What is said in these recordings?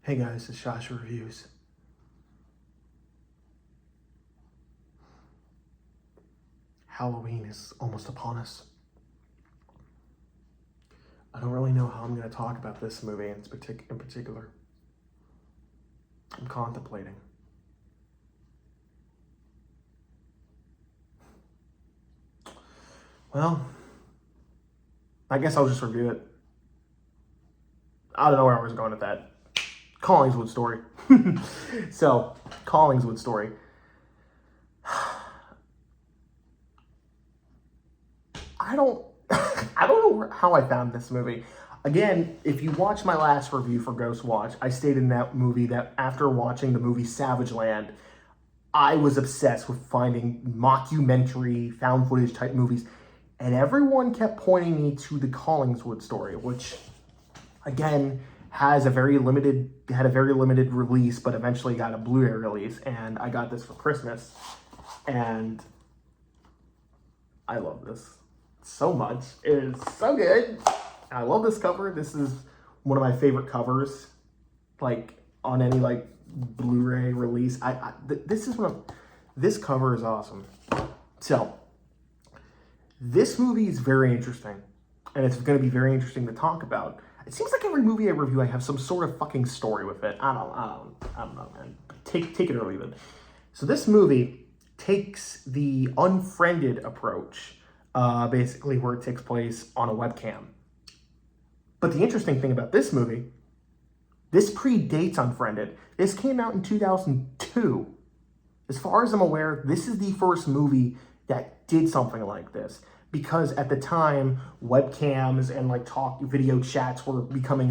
Hey guys, it's Josh Reviews. Halloween is almost upon us. I don't really know how I'm going to talk about this movie in particular. I'm contemplating. Well, I guess I'll just review it. I don't know where I was going with that. Collingswood story. So, Collingswood story. I don't know how I found this movie. Again, if you watch my last review for Ghost Watch, I stated in that movie that after watching the movie Savage Land, I was obsessed with finding mockumentary, found footage type movies. And everyone kept pointing me to the Collingswood story, which, again, had a very limited release, but eventually got a Blu-ray release. And I got this for Christmas. And I love this so much. It is so good. I love this cover. This is one of my favorite covers, like on any like Blu-ray release. This cover is awesome. So this movie is very interesting, and it's going to be very interesting to talk about. It seems like every movie I review, I have some sort of fucking story with it. I don't know, man. Take it or leave it. So this movie takes the unfriended approach, basically where it takes place on a webcam. But the interesting thing about this movie, this predates Unfriended. This came out in 2002. As far as I'm aware, this is the first movie that did something like this. Because at the time, webcams and like video chats were becoming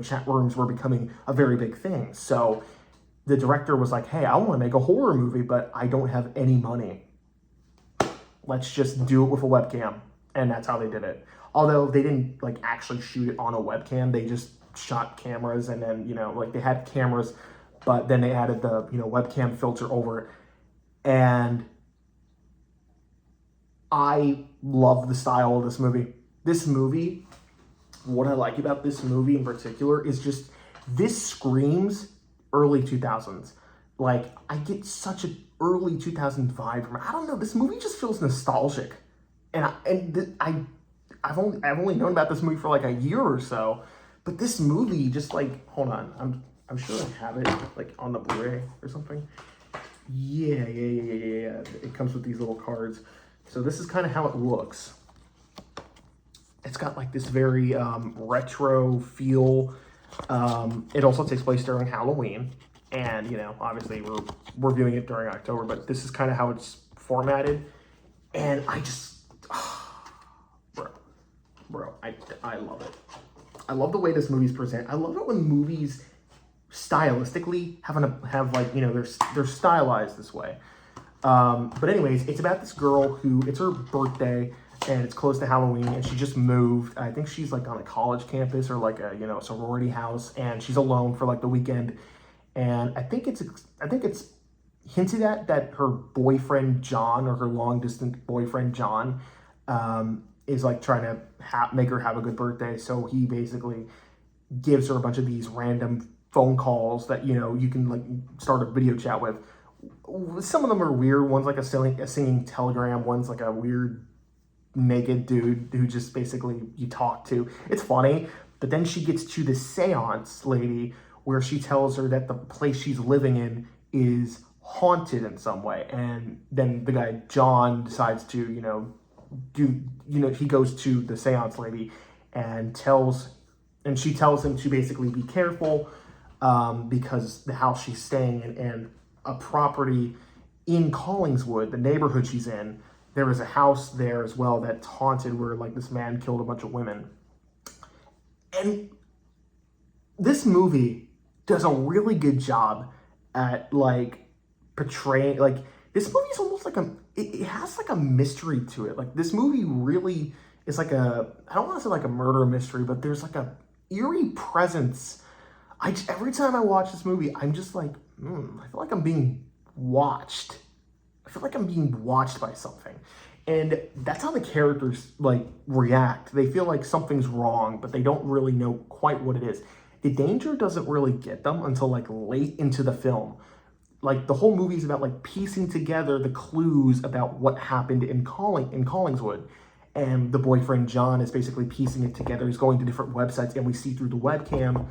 chat rooms were becoming a very big thing. So the director was like, hey, I want to make a horror movie, but I don't have any money. Let's just do it with a webcam. And that's how they did it. Although they didn't like actually shoot it on a webcam, they just shot cameras, and then, they had cameras, but then they added the, webcam filter over it. And I love the style of this movie. This movie, what I like about this movie in particular is just, this screams early 2000s. Like, I get such an early 2000 vibe from it. I don't know, this movie just feels nostalgic. I've only known about this movie for like a year or so, but this movie just like, hold on, I'm sure I have it like on the Blu-ray or something. Yeah. It comes with these little cards. So this is kind of how it looks. It's got like this very retro feel. It also takes place during Halloween, and obviously we're viewing it during October, but this is kind of how it's formatted, and I just. Bro, I love it. I love the way this movie's presented. I love it when movies stylistically they're stylized this way. But anyways, it's about this girl who, it's her birthday and it's close to Halloween, and she just moved. I think she's like on a college campus or like a sorority house, and she's alone for like the weekend. And I think it's hinted at that her boyfriend John, or her long distance boyfriend John, is like trying to make her have a good birthday. So he basically gives her a bunch of these random phone calls that, you can like start a video chat with. Some of them are weird. One's like a singing telegram. One's like a weird naked dude who just basically you talk to. It's funny. But then she gets to the seance lady where she tells her that the place she's living in is haunted in some way. And then the guy, John, decides to, he goes to the seance lady and she tells him to basically be careful, because the house she's staying in and a property in Collingswood, the neighborhood she's in, there is a house there as well that's haunted where like this man killed a bunch of women. And this movie does a really good job at like portraying, like, this movie is almost like it has like a mystery to it. Like, this movie really is like I don't want to say like a murder mystery, but there's like a eerie presence. Every time I watch this movie, I'm just like, I feel like I'm being watched. I feel like I'm being watched by something. And that's how the characters like react. They feel like something's wrong, but they don't really know quite what it is. the danger doesn't really get them until like late into the film. Like the whole movie is about like piecing together the clues about what happened in Collingswood. And the boyfriend John is basically piecing it together. He's going to different websites and we see through the webcam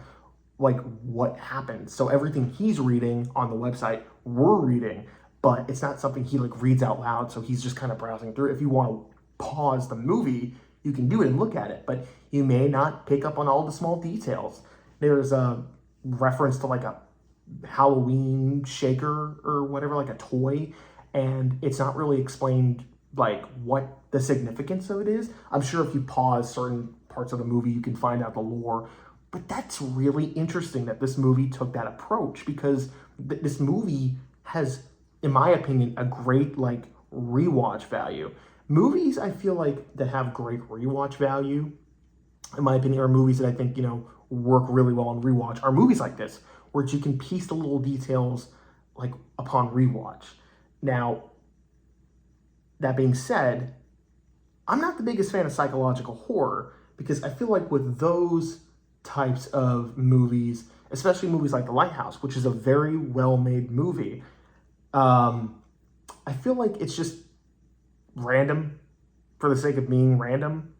like what happened. So everything he's reading on the website, we're reading, but it's not something he like reads out loud. So he's just kind of browsing through. If you want to pause the movie, you can do it and look at it, but you may not pick up on all the small details. There's a reference to like a Halloween shaker or whatever, like a toy, and it's not really explained like what the significance of it is. I'm sure if you pause certain parts of the movie, you can find out the lore, but that's really interesting that this movie took that approach because this movie has, in my opinion, a great like rewatch value. Movies I feel like that have great rewatch value, in my opinion, are movies that I think, work really well on rewatch, are movies like this, where you can piece the little details like upon rewatch. Now, that being said, I'm not the biggest fan of psychological horror because I feel like with those types of movies, especially movies like The Lighthouse, which is a very well-made movie, I feel like it's just random for the sake of being random.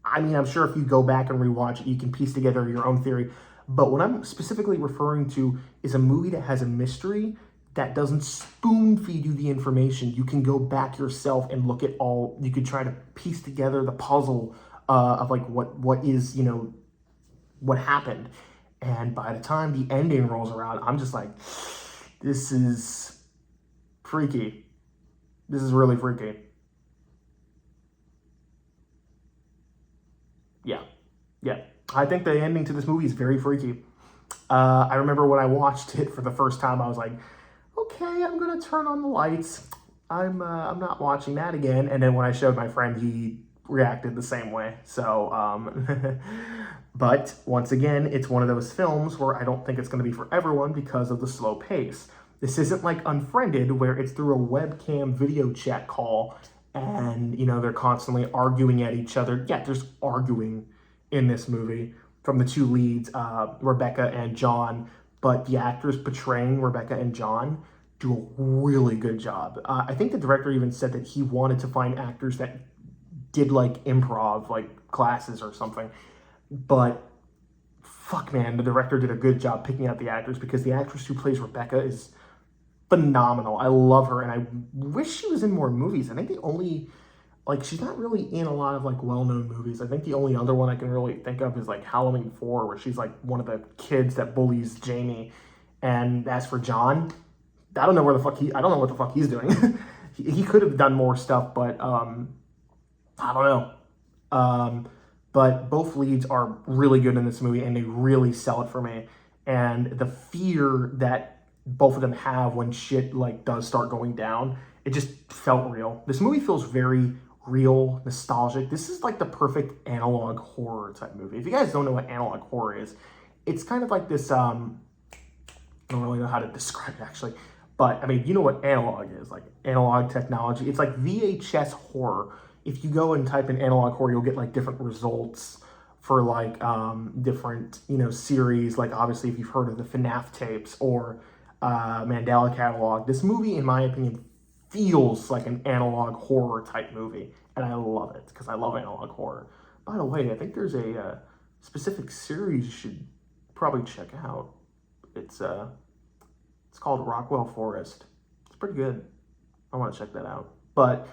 I mean, I'm sure if you go back and rewatch it, you can piece together your own theory. But what I'm specifically referring to is a movie that has a mystery that doesn't spoon feed you the information. You can go back yourself and look at all, you could try to piece together the puzzle of like what is, what happened. And by the time the ending rolls around, I'm just like, this is freaky. This is really freaky. Yeah. I think the ending to this movie is very freaky. I remember when I watched it for the first time, I was like, okay, I'm gonna turn on the lights. I'm not watching that again. And then when I showed my friend, he reacted the same way. So, but once again, it's one of those films where I don't think it's gonna be for everyone because of the slow pace. This isn't like Unfriended, where it's through a webcam video chat call and, they're constantly arguing at each other. Yeah, there's arguing in this movie from the two leads, Rebecca and John, but the actors portraying Rebecca and John do a really good job. I think the director even said that he wanted to find actors that did like improv, like classes or something. But fuck, man, the director did a good job picking out the actors because the actress who plays Rebecca is phenomenal. I love her, and I wish she was in more movies. I think the only, like, she's not really in a lot of, like, well-known movies. I think the only other one I can really think of is, like, Halloween 4, where she's, like, one of the kids that bullies Jamie. And as for John, I don't know what the fuck he's doing. he could have done more stuff, but, I don't know. But both leads are really good in this movie, and they really sell it for me. And the fear that both of them have when shit like does start going down, it just felt real. This movie feels very real, nostalgic. This is like the perfect analog horror type movie. If you guys don't know what analog horror is, it's kind of like this, I don't really know how to describe it actually, but I mean, you know what analog is, like analog technology. It's like VHS horror. If you go and type in analog horror, you'll get like different results for like different, series. Like obviously if you've heard of the FNAF tapes or Mandela Catalog, this movie, in my opinion, feels like an analog horror type movie, and I love it because I love analog horror. By the way, I think there's a specific series you should probably check out. It's called Rockwell Forest. It's pretty good. I want to check that out. But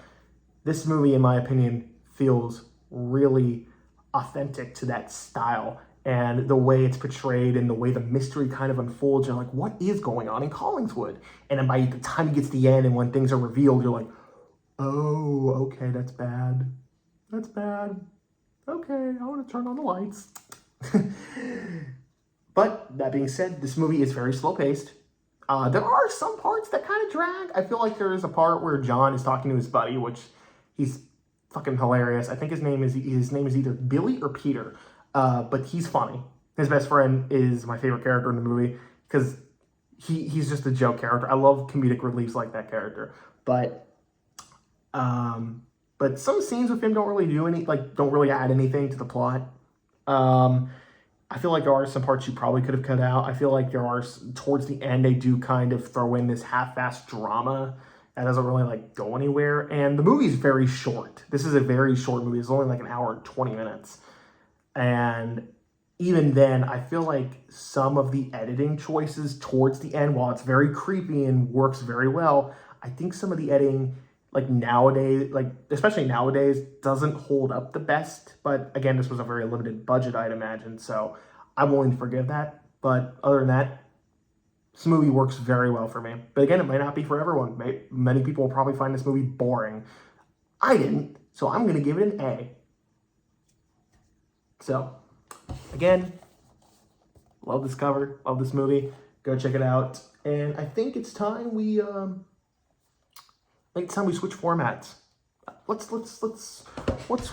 this movie, in my opinion, feels really authentic to that style. And the way it's portrayed and the way the mystery kind of unfolds, you're like, what is going on in Collingswood? And then by the time it gets to the end and when things are revealed, you're like, oh, okay, that's bad. That's bad. Okay, I want to turn on the lights. But that being said, this movie is very slow paced. There are some parts that kind of drag. I feel like there is a part where John is talking to his buddy, which he's fucking hilarious. I think his name is either Billy or Peter. But he's funny. His best friend is my favorite character in the movie because he's just a joke character. I love comedic reliefs like that character. But some scenes with him don't really add anything to the plot. I feel like there are some parts you probably could have cut out. I feel like there are, towards the end, they do kind of throw in this half-assed drama that doesn't really like go anywhere. And the movie's very short. This is a very short movie. It's only like an hour and 20 minutes. And even then, I feel like some of the editing choices towards the end, while it's very creepy and works very well, I think some of the editing, like nowadays, like especially nowadays, doesn't hold up the best. But again, this was a very limited budget, I'd imagine, so I'm willing to forgive that. But other than that, this movie works very well for me. But again, it might not be for everyone. Many people will probably find this movie boring. I didn't, so I'm gonna give it an A. So again, love this cover, love this movie. Go check it out. And I think it's time we switch formats. Let's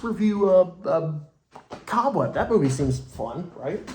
review Cobweb. That movie seems fun, right?